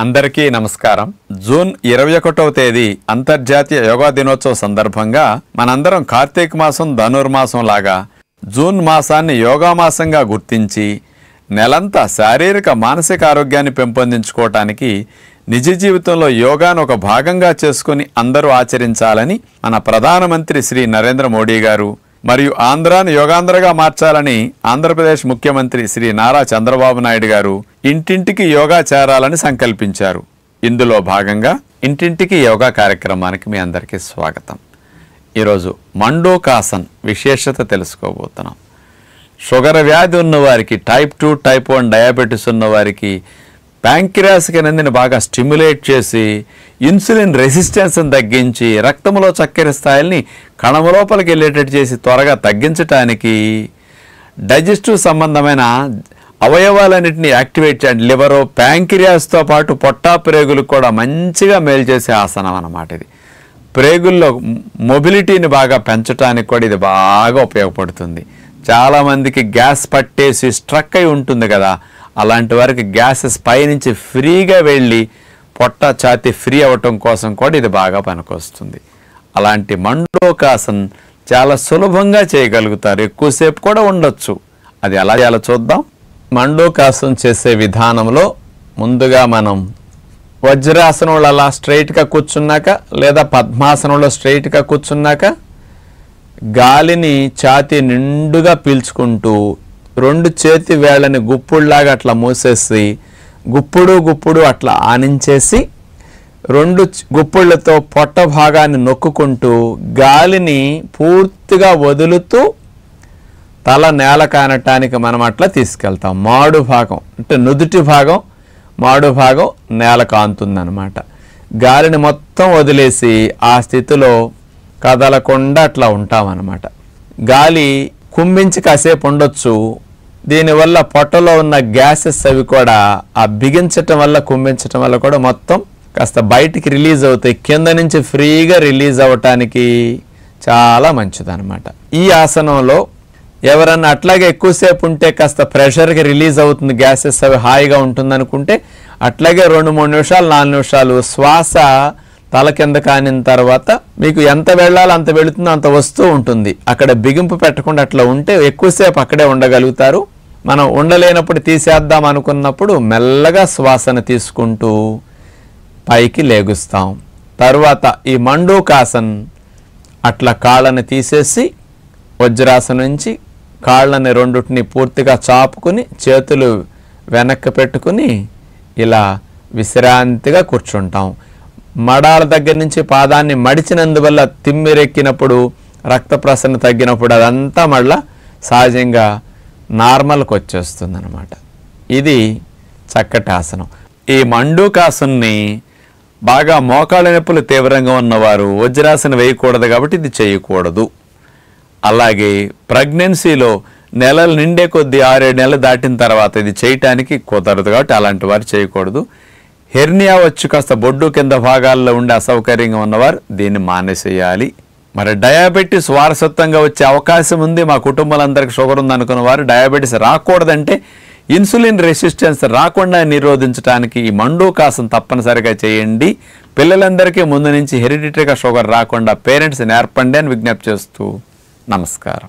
అందరికీ నమస్కారం. జూన్ 21వ తేదీ అంతర్జాతీయ యోగా దినోత్సవ సందర్భంగా మనందరం కార్తీక మాసం ధనుర్మాసం లాగా జూన్ మాసాన్ని యోగా మాసంగా గుర్తించి నెలంతా శారీరక మానసిక ఆరోగ్యాన్ని పెంపొందించుకోవటానికి నిజ జీవితంలో యోగాను ఒక భాగంగా చేసుకుని అందరూ ఆచరించాలని మన ప్రధానమంత్రి శ్రీ నరేంద్ర మోడీ గారు మరియు ఆంధ్రాను యోగాంధ్రగా మార్చాలని ఆంధ్రప్రదేశ్ ముఖ్యమంత్రి శ్రీ నారా చంద్రబాబు నాయుడు గారు ఇంటింటికి యోగా చేరాలని సంకల్పించారు. ఇందులో భాగంగా ఇంటింటికి యోగా కార్యక్రమానికి మీ అందరికీ స్వాగతం. ఈరోజు మండూకాసన్ విశేషత తెలుసుకోబోతున్నాం. షుగర్ వ్యాధి ఉన్నవారికి, టైప్ 2 టైప్ 1 డయాబెటీస్ ఉన్నవారికి ప్యాంక్రియాస్ నందిని బాగా స్టిమ్యులేట్ చేసి ఇన్సులిన్ రెసిస్టెన్స్ని తగ్గించి రక్తంలో చక్కెర స్థాయిల్ని కణము లోపలికి వెళ్ళేటట్టు చేసి త్వరగా తగ్గించడానికి డైజెస్టివ్ సంబంధమైన అవయవాలన్నింటినీ యాక్టివేట్ చేయండి. లివరు, ప్యాంక్రియాస్తో పాటు పొట్టా ప్రేగులకు కూడా మంచిగా మేలు చేసే ఆసనం అన్నమాట. ఇది ప్రేగుల్లో మొబిలిటీని బాగా పెంచడానికి కూడా ఇది బాగా ఉపయోగపడుతుంది. చాలామందికి గ్యాస్ పట్టేసి స్ట్రక్ అయి ఉంటుంది కదా, అలాంటి వారికి గ్యాసెస్ పైనుంచి ఫ్రీగా వెళ్ళి పొట్ట ఛాతీ ఫ్రీ అవ్వటం కోసం కూడా ఇది బాగా పనికొస్తుంది. అలాంటి మండూకాసన్ చాలా సులభంగా చేయగలుగుతారు, ఎక్కువసేపు కూడా ఉండొచ్చు. అది ఎలా చేయాలో చూద్దాం. మండూకాసన్ చేసే విధానంలో ముందుగా మనం వజ్రాసనంలో అలా స్ట్రైట్గా కూర్చున్నాక లేదా పద్మాసనంలో స్ట్రైట్గా కూర్చున్నాక గాలిని ఛాతీ నిండుగా పీల్చుకుంటూ రెండు చేతి వేళ్ళని గుప్పుడులాగా అట్లా మూసేసి గుప్పుడు అట్లా ఆనించేసి రెండు గుప్పుళ్ళతో పొట్ట భాగాన్ని నొక్కుకుంటూ గాలిని పూర్తిగా వదులుతూ తల నేల కానటానికి మనం అట్లా తీసుకెళ్తాం. మాడు భాగం అంటే నుదుటి భాగం, మాడు భాగం నేల కాంతుందన్నమాట. గాలిని మొత్తం వదిలేసి ఆ స్థితిలో కదలకుండా అట్లా ఉంటామన్నమాట. గాలి కుంభించి కాసేపు ఉండొచ్చు. దీనివల్ల పొట్టలో ఉన్న గ్యాసెస్ అవి కూడా ఆ బిగించటం వల్ల, కుంభించటం వల్ల కూడా మొత్తం కాస్త బయటికి రిలీజ్ అవుతాయి. కింద నుంచి ఫ్రీగా రిలీజ్ అవ్వటానికి చాలా మంచిదన్నమాట. ఈ ఆసనంలో ఎవరన్నా అట్లాగే ఎక్కువసేపు ఉంటే కాస్త ప్రెషర్కి రిలీజ్ అవుతుంది, గ్యాసెస్ అవి హాయిగా ఉంటుంది అనుకుంటే అట్లాగే 2-3 నిమిషాలు 4 నిమిషాలు శ్వాస తల కింద కానిన తర్వాత మీకు ఎంత వెళ్ళాలో అంత వెళుతుందో అంత వస్తూ ఉంటుంది. అక్కడ బిగింపు పెట్టకుండా అట్లా ఉంటే ఎక్కువసేపు అక్కడే ఉండగలుగుతారు. మనం ఉండలేనప్పుడు తీసేద్దాం అనుకున్నప్పుడు మెల్లగా శ్వాసను తీసుకుంటూ పైకి లేగుస్తాం. తర్వాత ఈ మండూకాసన్ అట్లా కాళ్ళని తీసేసి వజ్రాసనం నుంచి కాళ్ళని రెండుటిని పూర్తిగా చాపుకుని చేతులు వెనక్కి పెట్టుకుని ఇలా విశ్రాంతిగా కూర్చుంటాం. మడాల దగ్గర నుంచి పాదాన్ని మడిచినందువల్ల తిమ్మిరెక్కినప్పుడు, రక్త ప్రసరణ తగ్గినప్పుడు అదంతా మళ్ళా సహజంగా నార్మల్కి వచ్చేస్తుంది అనమాట. ఇది చక్కటి ఆసనం. ఈ మండూకాసన్ని బాగా మోకాళ్ళ నొప్పులు తీవ్రంగా ఉన్నవారు వజ్రాసనం వేయకూడదు కాబట్టి ఇది చేయకూడదు. అలాగే ప్రెగ్నెన్సీలో నెలలు నిండే కొద్దీ 6-7 నెలలు దాటిన తర్వాత ఇది చేయటానికి కుదరదు కాబట్టి అలాంటి వారు చేయకూడదు. హెర్నియా వచ్చి కాస్త బొడ్డు కింద భాగాల్లో ఉండే అసౌకర్యంగా ఉన్నవారు దీన్ని మానేసేయాలి. మరి డయాబెటీస్ వారసత్వంగా వచ్చే అవకాశం ఉంది, మా కుటుంబాలందరికీ షుగర్ ఉంది అనుకున్న వారు డయాబెటీస్ రాకూడదంటే ఇన్సులిన్ రెసిస్టెన్స్ రాకుండా నిరోధించడానికి ఈ మండూకాసన్ తప్పనిసరిగా చేయండి. పిల్లలందరికీ ముందు నుంచి హెరిడిటరీగా షుగర్ రాకుండా పేరెంట్స్ నేర్పండి అని విజ్ఞప్తి చేస్తూ నమస్కారం.